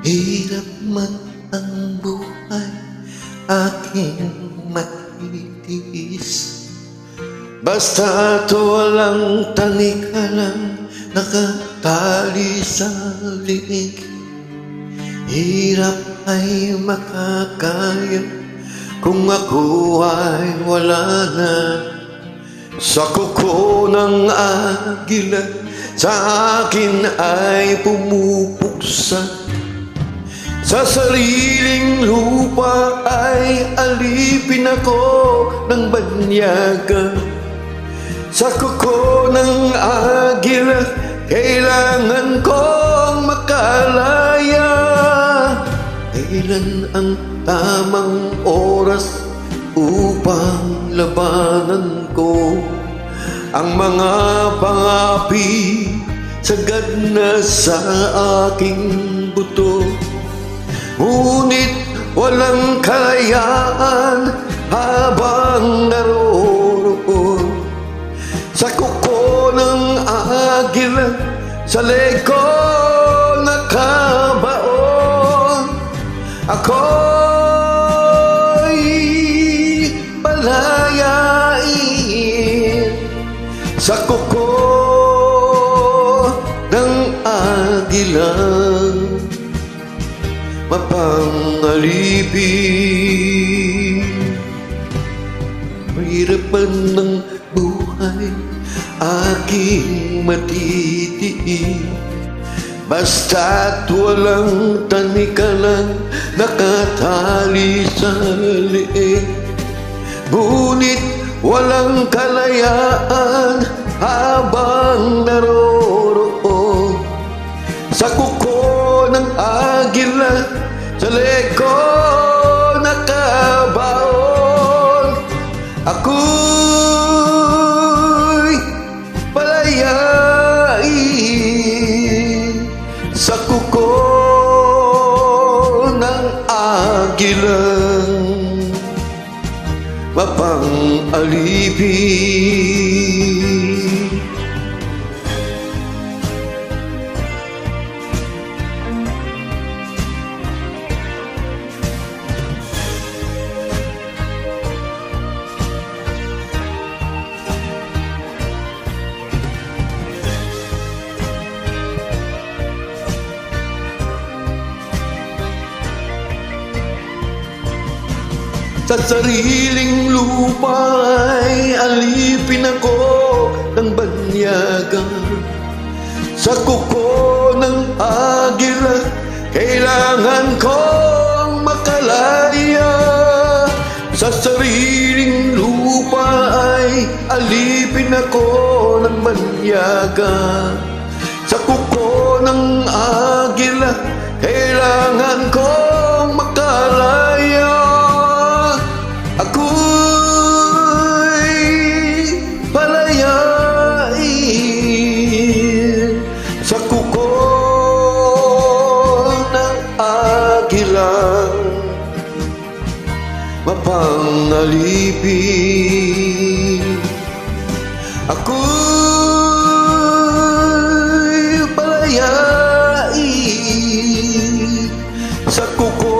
Hirap man ang buhay, aking matitiis. Basta't walang talikalang nakatali sa liig. Hirap ay makakaya kung ako ay wala na. Sa kuko ng agila, sa akin ay pumupuksa. Sa sariling lupa ay alipin ako ng banyaga. Sa kuko ng agila, kailangan kong makalaya. Kailan ang tamang oras upang labanan ko ang mga pangapi sagad na sa aking buto? Ngunit walang kalayaan habang naroroon sa kuko ng agila, sa leg ko nakabaon. Ako'y palayain sa kuko ng agila, mapangalipin. Mahirapan ng buhay, aking matitiis. Basta't walang talikalang nakatali sa liig. Ngunit walang kalayaan habang naroroon sa kuko ng agila, sa leg ko nakabaon. Ako'y palayain sa kuko ng agila, mapang-alipin. Sa sariling lupa ay alipin ako ng banyaga. Sa kuko ng agila, kailangan kong makalaya. Sa sariling lupa ay alipin ako ng banyaga. Sa kuko ng agila, kailangan kong makalaya. Ako'y palayain sa kuko ng agila, mapangalipin. Ako'y palayain sa kuko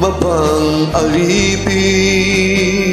mapang-alipin.